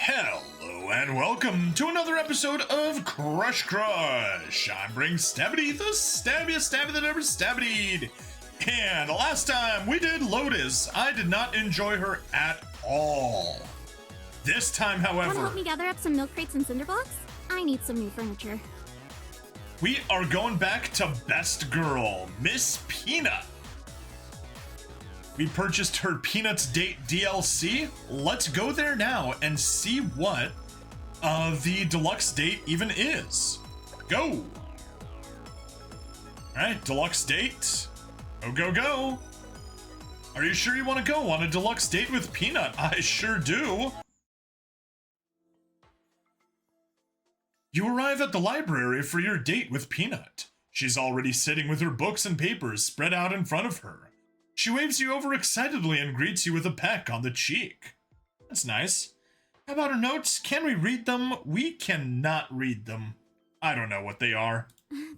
Hello and welcome to another episode of Crush Crush. I'm Bring Stabity, the stabbiest stabby that ever stabbied. And last time we did Lotus, I did not enjoy her at all. This time, Want to however, help me gather up some milk crates and cinder blocks? I need some new furniture. we are going back to Best Girl, Miss Peanut. We purchased her Peanuts Date DLC. Let's go there now and see what the deluxe date even is. Go! Alright, deluxe date. Go, go, go! Are you sure you want to go on a deluxe date with Peanut? I sure do! You arrive at the library for your date with Peanut. She's already sitting with her books and papers spread out in front of her. She waves you over excitedly and greets you with a peck on the cheek. That's nice. How about her notes? Can we read them? We cannot read them. I don't know what they are.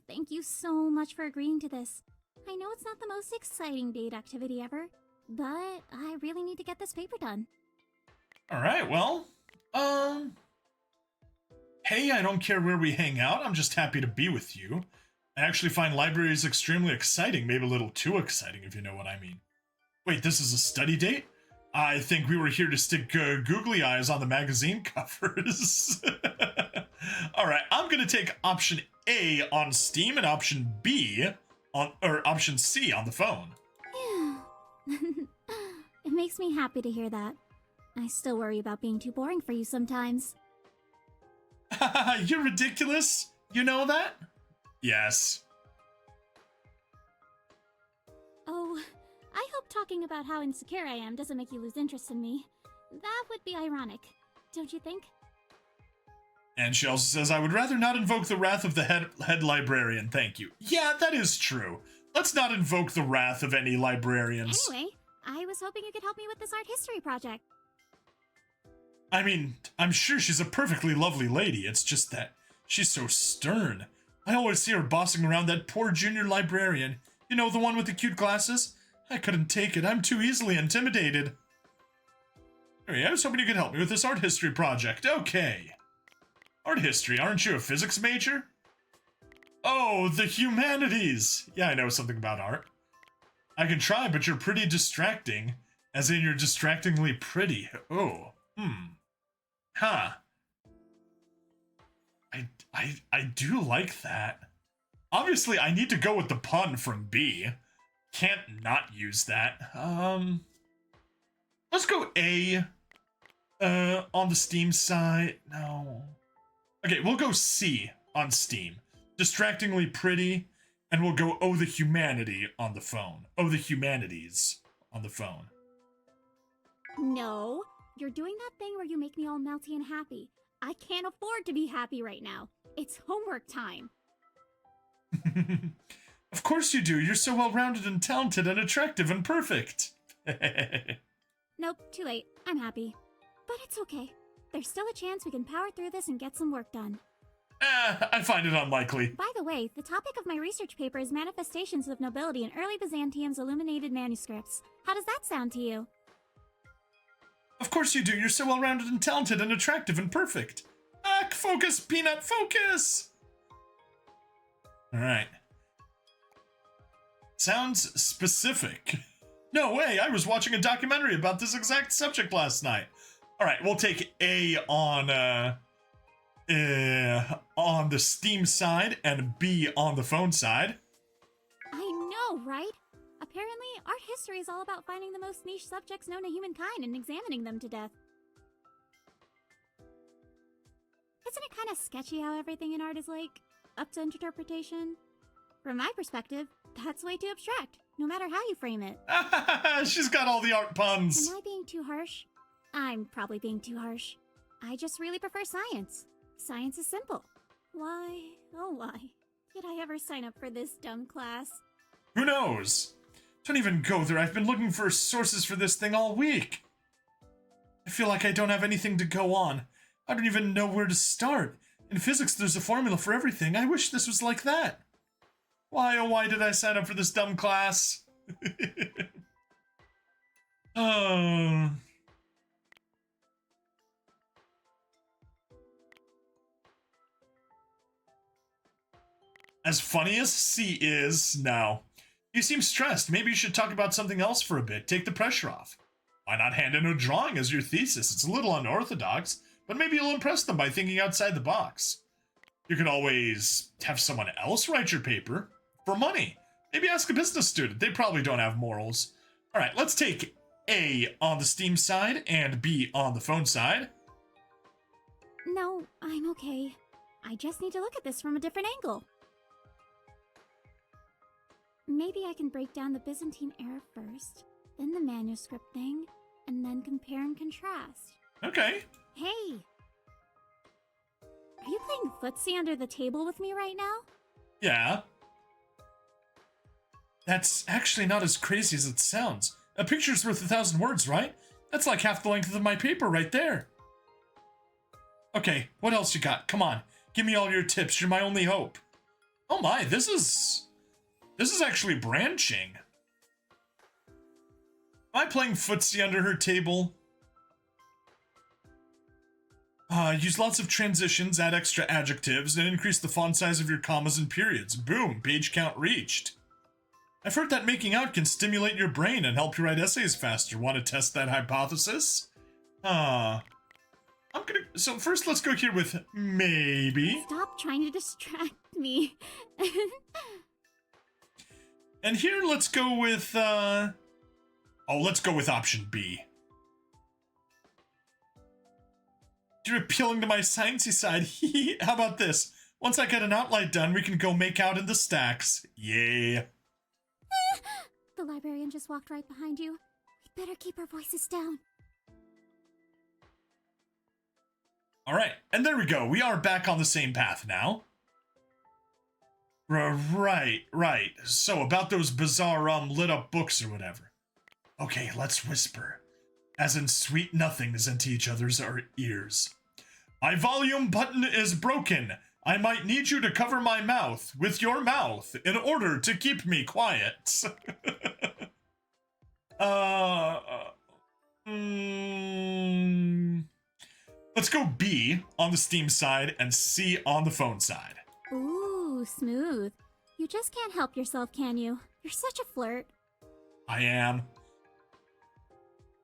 Thank you so much for agreeing to this. I know it's not the most exciting date activity ever, but I really need to get this paper done. Alright, well, hey, I don't care where we hang out. I'm just happy to be with you. I actually find libraries extremely exciting, maybe a little too exciting if you know what I mean. Wait, this is a study date? I think we were here to stick googly eyes on the magazine covers. Alright, I'm gonna take option A on Steam and option B on, or option C on the phone. It makes me happy to hear that. I still worry about being too boring for you sometimes. You're ridiculous. You know that? Yes. Oh, I hope talking about how insecure I am doesn't make you lose interest in me. That would be ironic, don't you think? And she also says, I would rather not invoke the wrath of the head librarian, thank you. Yeah, that is true. Let's not invoke the wrath of any librarians. Anyway, I was hoping you could help me with this art history project. I mean, I'm sure she's a perfectly lovely lady, it's just that she's so stern. I always see her bossing around that poor junior librarian. You know, the one with the cute glasses? I couldn't take it, I'm too easily intimidated. Anyway, I was hoping you could help me with this art history project, okay. Art history, aren't you a physics major? Oh, the humanities! Yeah, I know something about art. I can try, but you're pretty distracting. As in, you're distractingly pretty. Oh, Huh. I do like that. Obviously, I need to go with the pun from B. Can't not use that. Let's go A. On the Steam side. No. Okay, we'll go C on Steam. Distractingly pretty. And we'll go Oh, the humanity on the phone. Oh, the humanities on the phone. No, you're doing that thing where you make me all melty and happy. I can't afford to be happy right now. It's homework time. Of course you do. You're so well-rounded and talented and attractive and perfect. Nope, too late. I'm happy. But it's okay. There's still a chance we can power through this and get some work done. I find it unlikely. By the way, the topic of my research paper is manifestations of nobility in early Byzantium's illuminated manuscripts. How does that sound to you? Of course you do. You're so well-rounded and talented and attractive and perfect. Focus, Peanut, focus! Alright. Sounds specific. No way, I was watching a documentary about this exact subject last night. Alright, we'll take A on the Steam side and B on the phone side. I know, right? Apparently, art history is all about finding the most niche subjects known to humankind and examining them to death. Isn't it kind of sketchy how everything in art is, like, up to interpretation? From my perspective, that's way too abstract, no matter how you frame it. She's got all the art puns. Am I being too harsh? I'm probably being too harsh. I just really prefer science. Science is simple. Why, oh why, did I ever sign up for this dumb class? Who knows? Don't even go there. I've been looking for sources for this thing all week. I feel like I don't have anything to go on. I don't even know where to start. In physics, there's a formula for everything. I wish this was like that. Why, oh why did I sign up for this dumb class? Oh. As funny as C is, no. You seem stressed. Maybe you should talk about something else for a bit. Take the pressure off. Why not hand in a drawing as your thesis? It's a little unorthodox, but maybe you'll impress them by thinking outside the box. You could always have someone else write your paper for money. Maybe ask a business student. They probably don't have morals. All right, let's take A on the Steam side and B on the phone side. No, I'm okay. I just need to look at this from a different angle. Maybe I can break down the Byzantine era first, then the manuscript thing, and then compare and contrast. Okay. Hey! Are you playing footsie under the table with me right now? Yeah. That's actually not as crazy as it sounds. A picture's worth 1,000 words, right? That's like half the length of my paper right there. Okay, what else you got? Come on, give me all your tips. You're my only hope. Oh my, this is actually branching. Am I playing footsie under her table? Use lots of transitions, add extra adjectives, and increase the font size of your commas and periods. Boom, page count reached. I've heard that making out can stimulate your brain and help you write essays faster. Want to test that hypothesis? So first let's go here with maybe. Stop trying to distract me. And here let's go with, let's go with option B. You're appealing to my sciencey side. How about this? Once I get an outline done, we can go make out in the stacks. Yeah. The librarian just walked right behind you. We'd better keep our voices down. All right, and there we go. We are back on the same path now. Right. So about those bizarre, lit up books or whatever. Okay, let's whisper. As in sweet nothings into each other's ears. My volume button is broken. I might need you to cover my mouth with your mouth in order to keep me quiet. Let's go B on the Steam side and C on the phone side. Ooh, smooth. You just can't help yourself, can you? You're such a flirt. I am.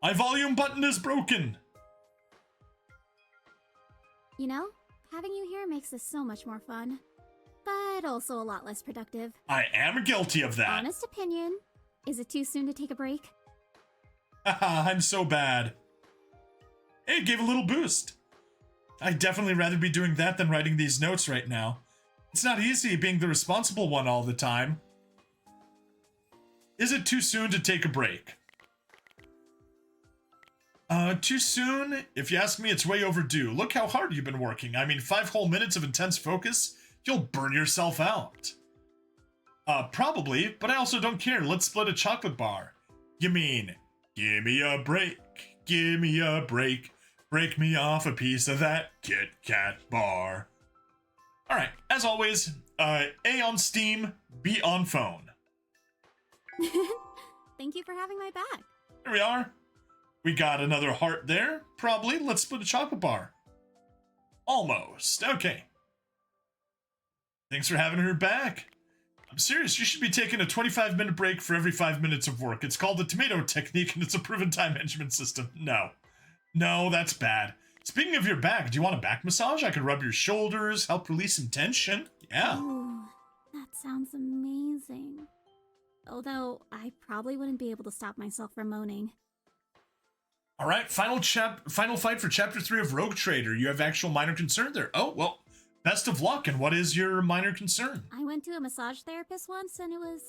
My volume button is broken. You know, having you here makes this so much more fun, but also a lot less productive. I am guilty of that. Honest opinion, is it too soon to take a break? Haha, I'm so bad. Hey, it gave a little boost. I'd definitely rather be doing that than writing these notes right now. It's not easy being the responsible one all the time. Is it too soon to take a break? Too soon? If you ask me, it's way overdue. Look how hard you've been working. I mean, 5 whole minutes of intense focus? You'll burn yourself out. Probably, but I also don't care. Let's split a chocolate bar. You mean, give me a break, give me a break. Break me off a piece of that Kit Kat bar. Alright, as always, A on Steam, B on phone. Thank you for having my back. There we are. We got another heart there. Probably. Let's split a chocolate bar. Almost. Okay. Thanks for having her back. I'm serious. You should be taking a 25-minute break for every 5 minutes of work. It's called the tomato technique, and it's a proven time management system. No, that's bad. Speaking of your back, do you want a back massage? I could rub your shoulders, help release some tension. Yeah. Ooh, that sounds amazing. Although, I probably wouldn't be able to stop myself from moaning. All right, final fight for Chapter 3 of Rogue Trader. You have actual minor concern there. Oh, well, best of luck. And what is your minor concern? I went to a massage therapist once, and it was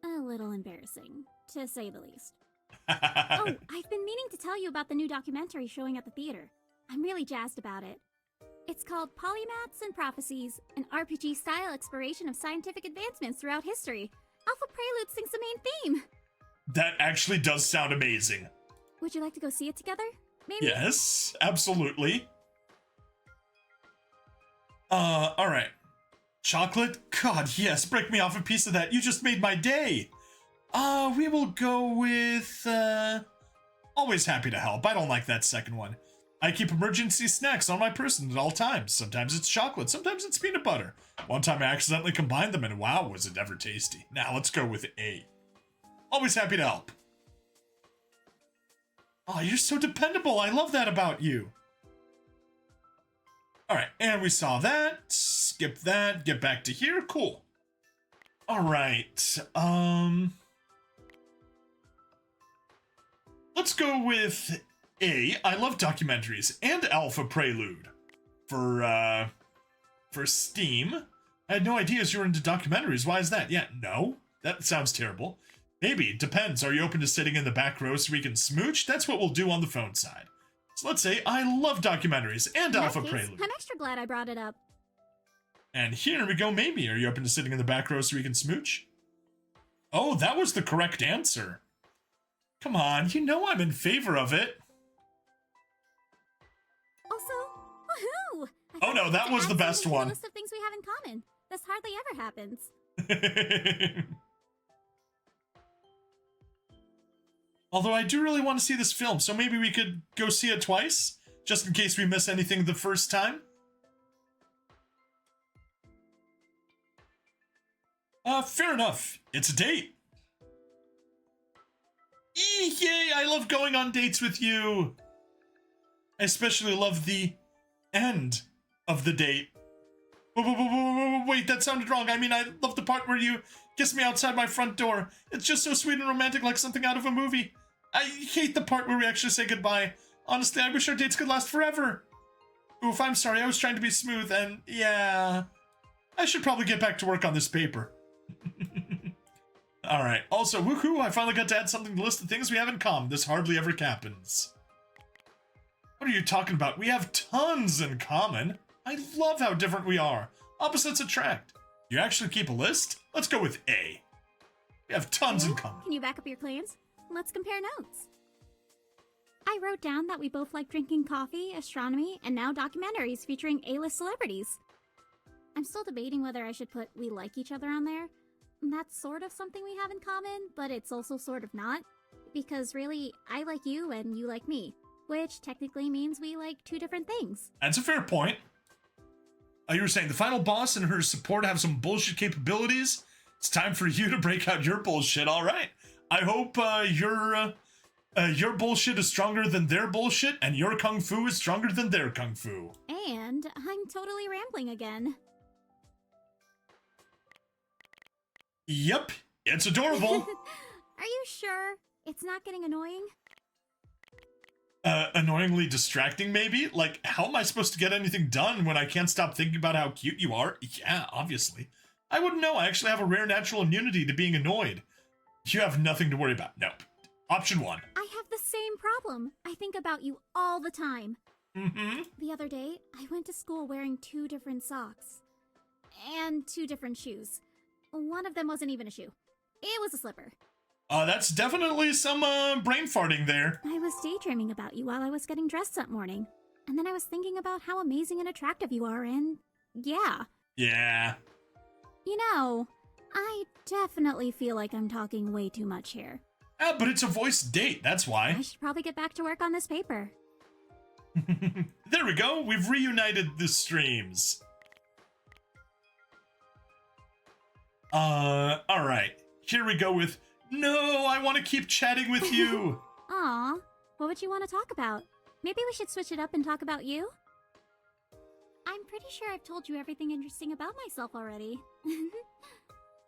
a little embarrassing, to say the least. Oh, I've been meaning to tell you about the new documentary showing at the theater. I'm really jazzed about it. It's called Polymaths and Prophecies, an RPG-style exploration of scientific advancements throughout history. Alpha Prelude sings the main theme. That actually does sound amazing. Would you like to go see it together? Maybe? Yes, absolutely. Alright. Chocolate? God, yes, break me off a piece of that. You just made my day. We will go with, always happy to help. I don't like that second one. I keep emergency snacks on my person at all times. Sometimes it's chocolate, sometimes it's peanut butter. One time I accidentally combined them and wow, was it ever tasty. Now let's go with A. Always happy to help. Oh, you're so dependable. I love that about you. Alright, and we saw that. Skip that. Get back to here. Cool. Alright, let's go with A. I love documentaries and Alpha Prelude. For Steam. I had no idea you were into documentaries. Why is that? Yeah, no. That sounds terrible. Maybe. Depends. Are you open to sitting in the back row so we can smooch? That's what we'll do on the phone side. So let's say I love documentaries and Alpha Prelude. I'm extra glad I brought it up. And here we go, maybe. Are you open to sitting in the back row so we can smooch? Oh, that was the correct answer. Come on, you know I'm in favor of it. Also, woohoo! Oh no, that was the best one. A list of things we have in common. This hardly ever happens. Although I do really want to see this film, so maybe we could go see it twice, just in case we miss anything the first time. Fair enough. It's a date. Yay, I love going on dates with you. I especially love the end of the date. Wait, that sounded wrong. I mean, I love the part where you kiss me outside my front door. It's just so sweet and romantic, like something out of a movie. I hate the part where we actually say goodbye. Honestly, I wish our dates could last forever. Oof, I'm sorry, I was trying to be smooth, and yeah, I should probably get back to work on this paper. Alright, also, woohoo, I finally got to add something to the list of things we have in common. This hardly ever happens. What are you talking about? We have tons in common. I love how different we are. Opposites attract. You actually keep a list? Let's go with A. We have tons in common. Can you back up your claims? Let's compare notes. I wrote down that we both like drinking coffee, astronomy, and now documentaries featuring A-list celebrities. I'm still debating whether I should put we like each other on there. That's sort of something we have in common, but it's also sort of not. Because really, I like you and you like me. Which technically means we like two different things. That's a fair point. You were saying the final boss and her support have some bullshit capabilities? It's time for you to break out your bullshit, alright. I hope your bullshit is stronger than their bullshit, and your kung fu is stronger than their kung fu. And I'm totally rambling again. Yep, it's adorable. Are you sure? It's not getting annoying? Annoyingly distracting, maybe? Like, how am I supposed to get anything done when I can't stop thinking about how cute you are? Yeah, obviously. I wouldn't know. I actually have a rare natural immunity to being annoyed. You have nothing to worry about. Nope. Option 1. I have the same problem. I think about you all the time. Mm-hmm. The other day, I went to school wearing 2 different socks. And 2 different shoes. One of them wasn't even a shoe. It was a slipper. That's definitely some, brain farting there. I was daydreaming about you while I was getting dressed that morning. And then I was thinking about how amazing and attractive you are, and yeah. Yeah. You know, I definitely feel like I'm talking way too much here. But it's a voice date, that's why. I should probably get back to work on this paper. There we go, we've reunited the streams. Alright. Here we go with, no, I want to keep chatting with you. Aw, what would you want to talk about? Maybe we should switch it up and talk about you? I'm pretty sure I've told you everything interesting about myself already.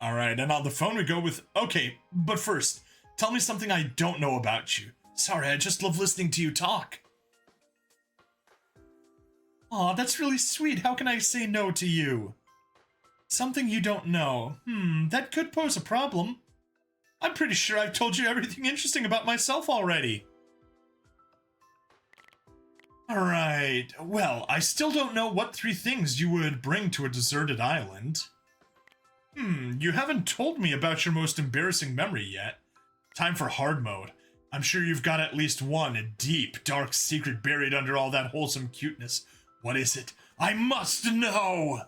Alright, and on the phone we go with, okay, but first, tell me something I don't know about you. Sorry, I just love listening to you talk. Aw, that's really sweet. How can I say no to you? Something you don't know. That could pose a problem. I'm pretty sure I've told you everything interesting about myself already. Alright, well, I still don't know what 3 things you would bring to a deserted island. You haven't told me about your most embarrassing memory yet. Time for hard mode. I'm sure you've got at least one, a deep, dark secret buried under all that wholesome cuteness. What is it? I must know!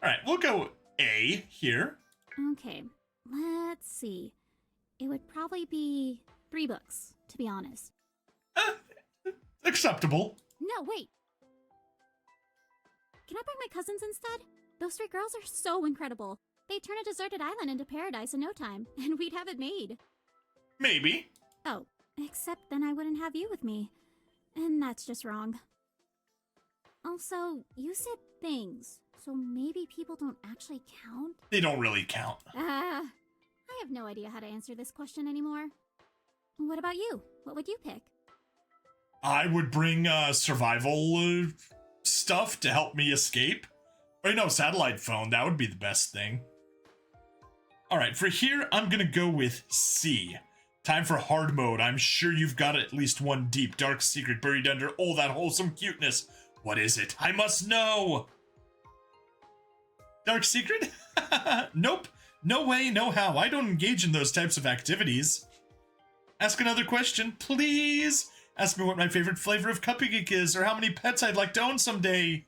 Alright, we'll go A here. Okay, let's see. It would probably be 3 books, to be honest. Acceptable. No, wait. Can I bring my cousins instead? Those three girls are so incredible. They'd turn a deserted island into paradise in no time, and we'd have it made. Maybe. Oh, except then I wouldn't have you with me. And that's just wrong. Also, you said things, so maybe people don't actually count? They don't really count. I have no idea how to answer this question anymore. What about you? What would you pick? I would bring survival stuff to help me escape. Or no, satellite phone. That would be the best thing. Alright, for here, I'm gonna go with C. Time for hard mode. I'm sure you've got at least one deep, dark secret buried under all that wholesome cuteness. What is it? I must know! Dark secret? Nope. No way, no how. I don't engage in those types of activities. Ask another question, please. Ask me what my favorite flavor of cupcake is, or how many pets I'd like to own someday.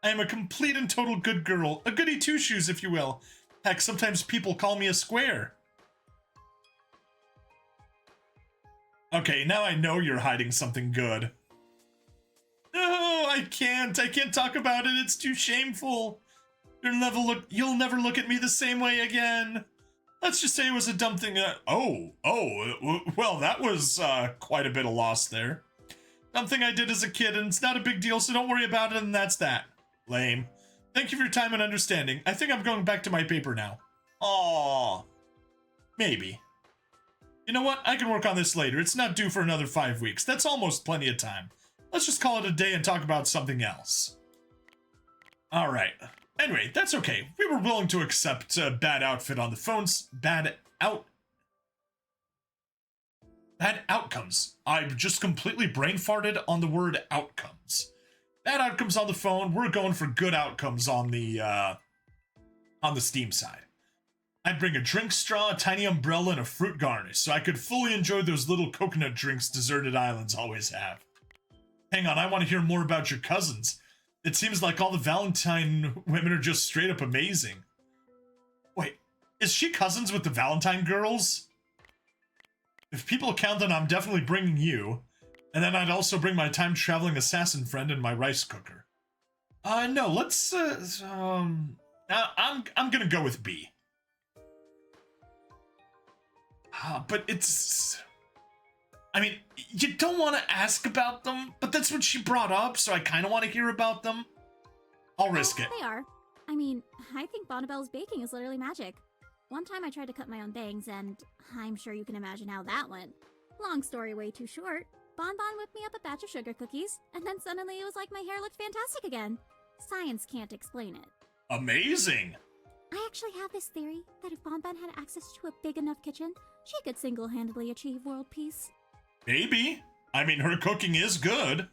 I am a complete and total good girl. A goody two-shoes, if you will. Heck, sometimes people call me a square. Okay, now I know you're hiding something good. No, I can't talk about it. It's too shameful. You'll never look at me the same way again. Let's just say it was a dumb thing. Well, that was quite a bit of loss there. Dumb thing I did as a kid, and it's not a big deal, so don't worry about it, and that's that. Lame. Thank you for your time and understanding. I think I'm going back to my paper now. Aww. Maybe. You know what? I can work on this later. It's not due for another 5 weeks. That's almost plenty of time. Let's just call it a day and talk about something else. Alright. Anyway, that's okay. We were willing to accept a bad outfit on the phones. Bad outcomes. I just completely brain farted on the word outcomes. Bad outcomes on the phone. We're going for good outcomes on the Steam side. I'd bring a drink straw, a tiny umbrella, and a fruit garnish so I could fully enjoy those little coconut drinks deserted islands always have. Hang on, I want to hear more about your cousins. It seems like all the Valentine women are just straight up amazing. Wait, is she cousins with the Valentine girls? If people count, then I'm definitely bringing you. And then I'd also bring my time-traveling assassin friend and my rice cooker. No, let's, I'm gonna go with B. But it's... I mean, you don't want to ask about them, but that's what she brought up, so I kind of want to hear about them. I'll risk it. They are. I mean, I think Bonnibel's baking is literally magic. One time I tried to cut my own bangs, and I'm sure you can imagine how that went. Long story way too short, Bonbon whipped me up a batch of sugar cookies, and then suddenly it was like my hair looked fantastic again. Science can't explain it. Amazing! I actually have this theory that if Bonbon had access to a big enough kitchen, she could single-handedly achieve world peace. Maybe. I mean, her cooking is good.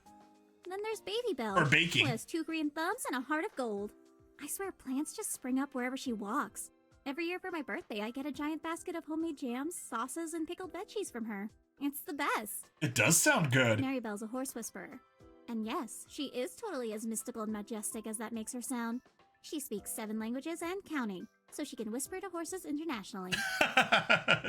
Then there's Baby Belle. Or baking. Who has 2 green thumbs and a heart of gold. I swear plants just spring up wherever she walks. Every year for my birthday, I get a giant basket of homemade jams, sauces, and pickled veggies from her. It's the best. It does sound good. Maribel's a horse whisperer. And yes, she is totally as mystical and majestic as that makes her sound. She speaks 7 languages and counting, so she can whisper to horses internationally.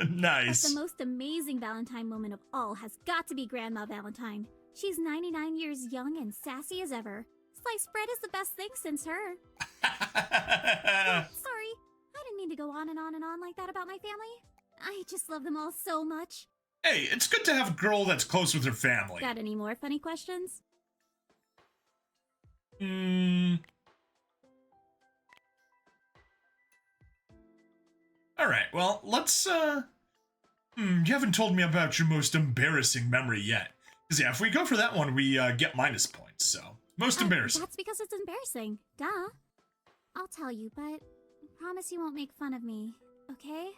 Nice. But the most amazing Valentine moment of all has got to be Grandma Valentine. She's 99 years young and sassy as ever. Sliced bread is the best thing since her. Sorry, I didn't mean to go on and on and on like that about my family. I just love them all so much. Hey, it's good to have a girl that's close with her family. Got any more funny questions? Alright, well, let's, you haven't told me about your most embarrassing memory yet. Because, yeah, if we go for that one, we, get minus points, so. Most embarrassing. That's because it's embarrassing. Duh. I'll tell you, but promise you won't make fun of me, okay?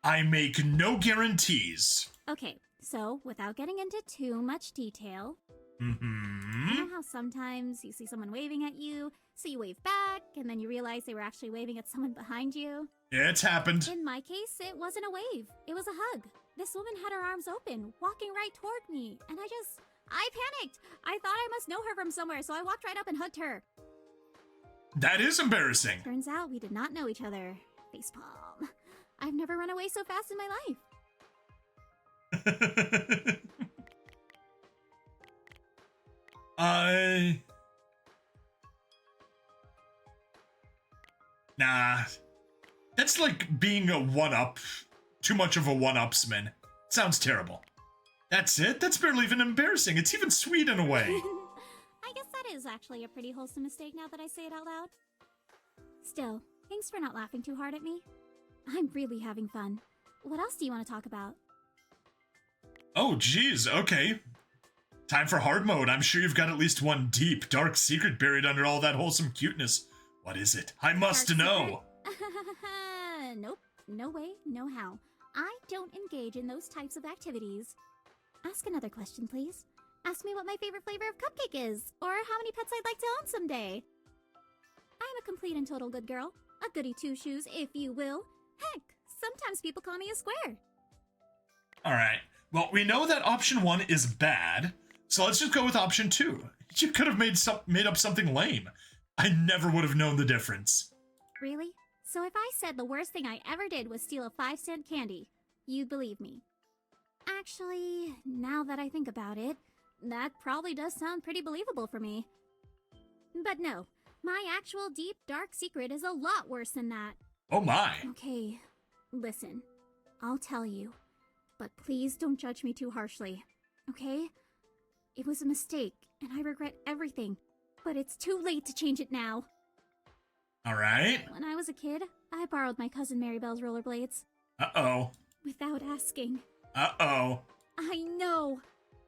I make no guarantees. Okay, so, without getting into too much detail... Mm-hmm. You know how sometimes you see someone waving at you, so you wave back, and then you realize they were actually waving at someone behind you? Yeah, it's happened. In my case, it wasn't a wave. It was a hug. This woman had her arms open, walking right toward me, and I panicked. I thought I must know her from somewhere, so I walked right up and hugged her. That is embarrassing. Turns out we did not know each other. Facepalm. I've never run away so fast in my life. Uh, nah. That's like being a one-up. Too much of a one-upsman. Sounds terrible. That's it? That's barely even embarrassing. It's even sweet in a way. I guess that is actually a pretty wholesome mistake now that I say it out loud. Still, thanks for not laughing too hard at me. I'm really having fun. What else do you want to talk about? Oh, geez, okay. Time for hard mode. I'm sure you've got at least one deep, dark secret buried under all that wholesome cuteness. What is it? I must know. Nope. No way, no how. I don't engage in those types of activities. Ask another question, please. Ask me what my favorite flavor of cupcake is, or how many pets I'd like to own someday. I'm a complete and total good girl. A goody two-shoes, if you will. Heck, sometimes people call me a square. Alright. Well, we know that option 1 is bad, so let's just go with option 2. You could have made up something lame. I never would have known the difference. Really? So if I said the worst thing I ever did was steal a 5-cent candy, you'd believe me. Actually, now that I think about it, that probably does sound pretty believable for me. But no, my actual deep, dark secret is a lot worse than that. Oh my. Okay, listen. I'll tell you. But please don't judge me too harshly, okay? It was a mistake, and I regret everything. But it's too late to change it now. Alright. When I was a kid, I borrowed my cousin Maribel's rollerblades. Uh-oh. Without asking. Uh-oh. I know!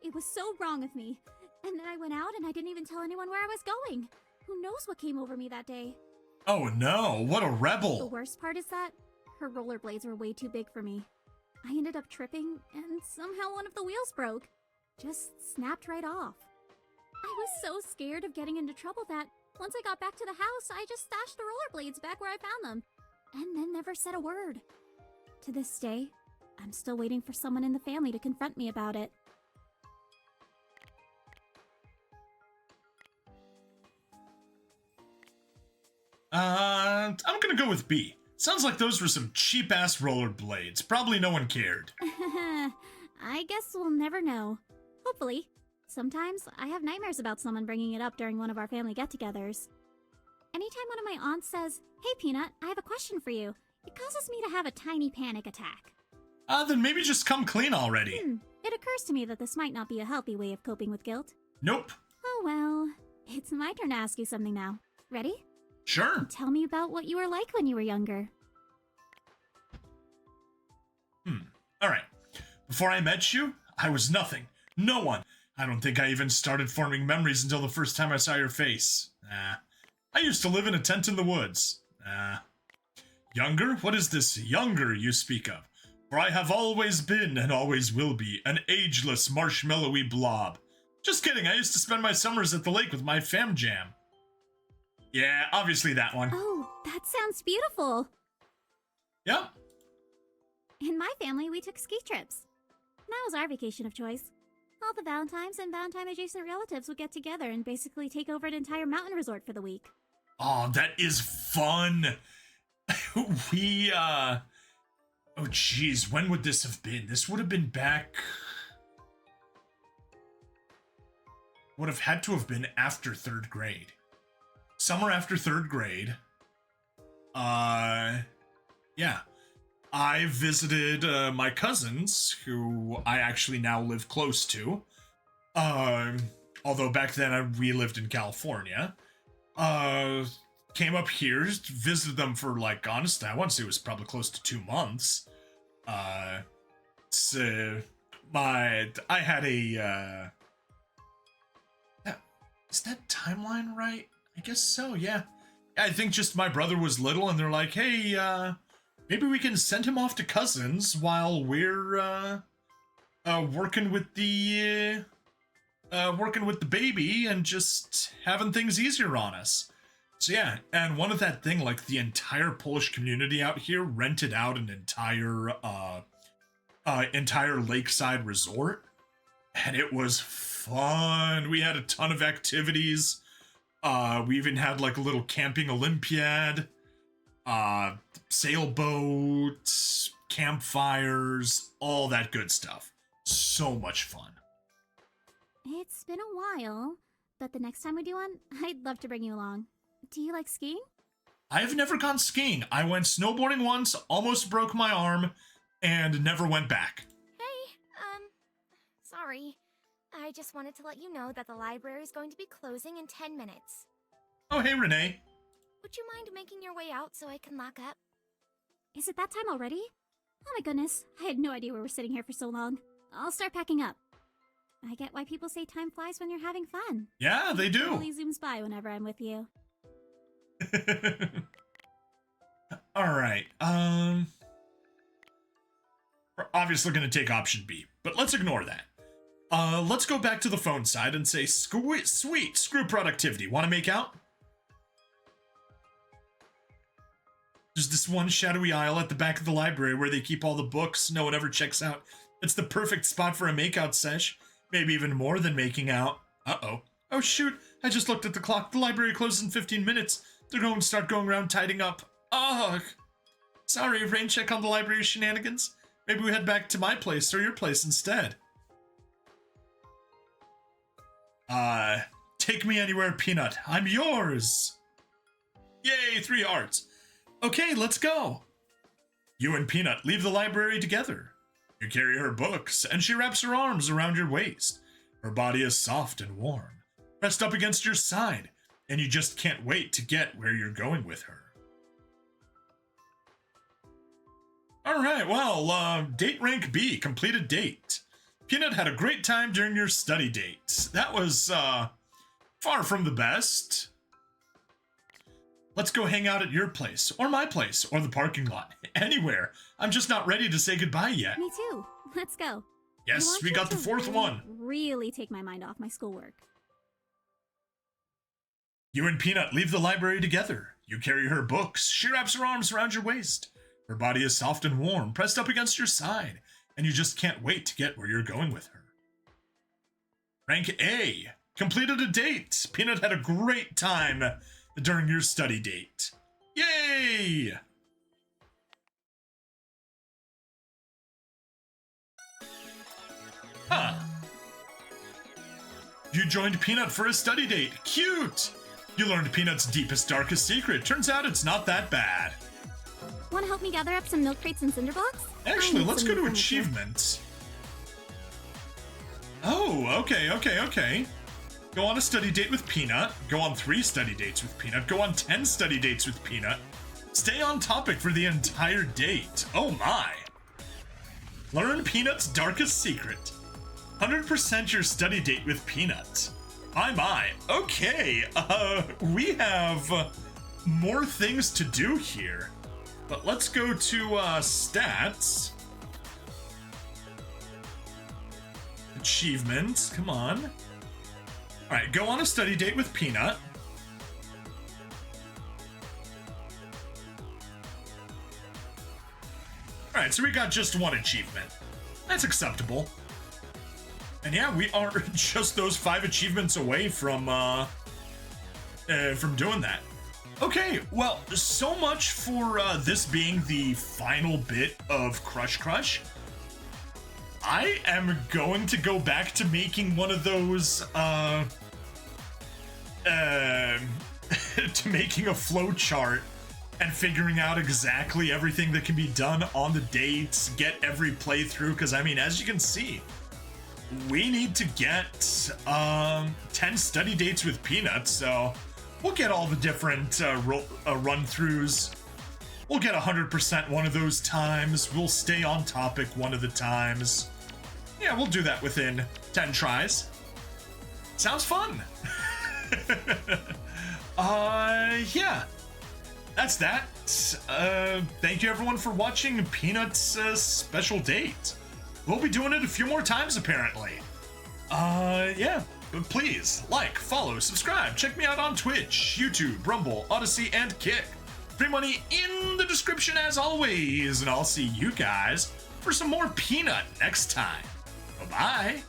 It was so wrong of me. And then I went out and I didn't even tell anyone where I was going. Who knows what came over me that day? Oh no, what a The rebel. worst part is that her rollerblades were way too big for me. I ended up tripping, and somehow one of the wheels broke. Just snapped right off. I was so scared of getting into trouble that once I got back to the house, I just stashed the rollerblades back where I found them, and then never said a word. To this day, I'm still waiting for someone in the family to confront me about it. I'm gonna go with B. Sounds like those were some cheap-ass rollerblades. Probably no one cared. I guess we'll never know. Hopefully. Sometimes I have nightmares about someone bringing it up during one of our family get-togethers. Anytime one of my aunts says, "Hey Peanut, I have a question for you," it causes me to have a tiny panic attack. Then maybe just come clean already. It occurs to me that this might not be a healthy way of coping with guilt. Nope. Oh well, it's my turn to ask you something now. Ready? Sure. Tell me about what you were like when you were younger. Alright. Before I met you, I was nothing. No one. I don't think I even started forming memories until the first time I saw your face. I used to live in a tent in the woods. Younger? What is this younger you speak of? For I have always been, and always will be, an ageless, marshmallowy blob. Just kidding, I used to spend my summers at the lake with my fam jam. Yeah, obviously that one. Oh, that sounds beautiful. Yep. In my family, we took ski trips. That was our vacation of choice. All the Valentines and Valentine-adjacent relatives would get together and basically take over an entire mountain resort for the week. Oh, that is fun. Oh, geez, when would this have been? This would have been back... Would have had to have been after 3rd grade. Summer after 3rd grade. Yeah. I visited my cousins, who I actually now live close to. Although back then we lived in California. Came up here, visited them for, like, honestly, I want to say it was probably close to 2 months. I had a, is that timeline right? I guess so, yeah. I think just my brother was little and they're like, hey, maybe we can send him off to cousins while we're, working with the baby and just having things easier on us. So yeah, and one of that thing, like the entire Polish community out here rented out an entire lakeside resort, and it was fun. We had a ton of activities. We even had like a little camping Olympiad, sailboats, campfires, all that good stuff. So much fun. It's been a while, but the next time we do one, I'd love to bring you along. Do you like skiing? I've never gone skiing. I went snowboarding once, almost broke my arm, and never went back. Hey, sorry. I just wanted to let you know that the library is going to be closing in 10 minutes. Oh, hey, Renee. Would you mind making your way out so I can lock up? Is it that time already? Oh my goodness, I had no idea we were sitting here for so long. I'll start packing up. I get why people say time flies when you're having fun. Yeah, they It do. totally zooms by whenever I'm with you. All right. We're obviously going to take option B, but let's ignore that. Let's go back to the phone side and say, sweet, screw productivity. Want to make out? There's this one shadowy aisle at the back of the library where they keep all the books no one ever checks out. It's the perfect spot for a makeout sesh. Maybe even more than making out. Uh-oh. Oh, shoot. I just looked at the clock. The library closes in 15 minutes. They're going to start going around tidying up. Ugh. Sorry, rain check on the library shenanigans. Maybe we head back to my place or your place instead. Take me anywhere, Peanut. I'm yours. Yay, 3 hearts. Okay, let's go. You and Peanut leave the library together. You carry her books, and she wraps her arms around your waist. Her body is soft and warm, pressed up against your side, and you just can't wait to get where you're going with her. All right, well, date rank B, completed date. Peanut had a great time during your study date. That was, far from the best. Let's go hang out at your place, or my place, or the parking lot. Anywhere. I'm just not ready to say goodbye yet. Me too. Let's go. Yes, I want we you got the to 4th one. Really take my mind off my schoolwork. You and Peanut leave the library together. You carry her books. She wraps her arms around your waist. Her body is soft and warm, pressed up against your side, and you just can't wait to get where you're going with her. Rank A. Completed a date. Peanut had a great time during your study date. Yay! Huh. You joined Peanut for a study date. Cute! You learned Peanut's deepest, darkest secret. Turns out it's not that bad. Want to help me gather up some milk crates and cinder blocks? Actually, I need let's some go new to furniture. achievements. Oh, okay. Go on a study date with Peanut. Go on 3 study dates with Peanut. Go on 10 study dates with Peanut. Stay on topic for the entire date. Oh my. Learn Peanut's darkest secret. 100% your study date with Peanut. My. Okay, we have more things to do here. But let's go to stats. Achievements, come on. All right, go on a study date with Peanut. All right, so we got just 1 achievement. That's acceptable. And yeah, we are just those 5 achievements away from doing that. Okay, well, so much for this being the final bit of Crush Crush. I am going to go back to making one of those, to making a flow chart and figuring out exactly everything that can be done on the dates, get every playthrough, because I mean, as you can see, we need to get 10 study dates with Peanut, so we'll get all the different run-throughs. We'll get 100% one of those times. We'll stay on topic one of the times. Yeah, we'll do that within 10 tries. Sounds fun. Yeah. That's that. Thank you everyone for watching Peanut's special date. We'll be doing it a few more times apparently. Yeah. But please, like, follow, subscribe, check me out on Twitch, YouTube, Rumble, Odyssey, and Kick. Free money in the description as always, and I'll see you guys for some more Peanut next time. Bye-bye.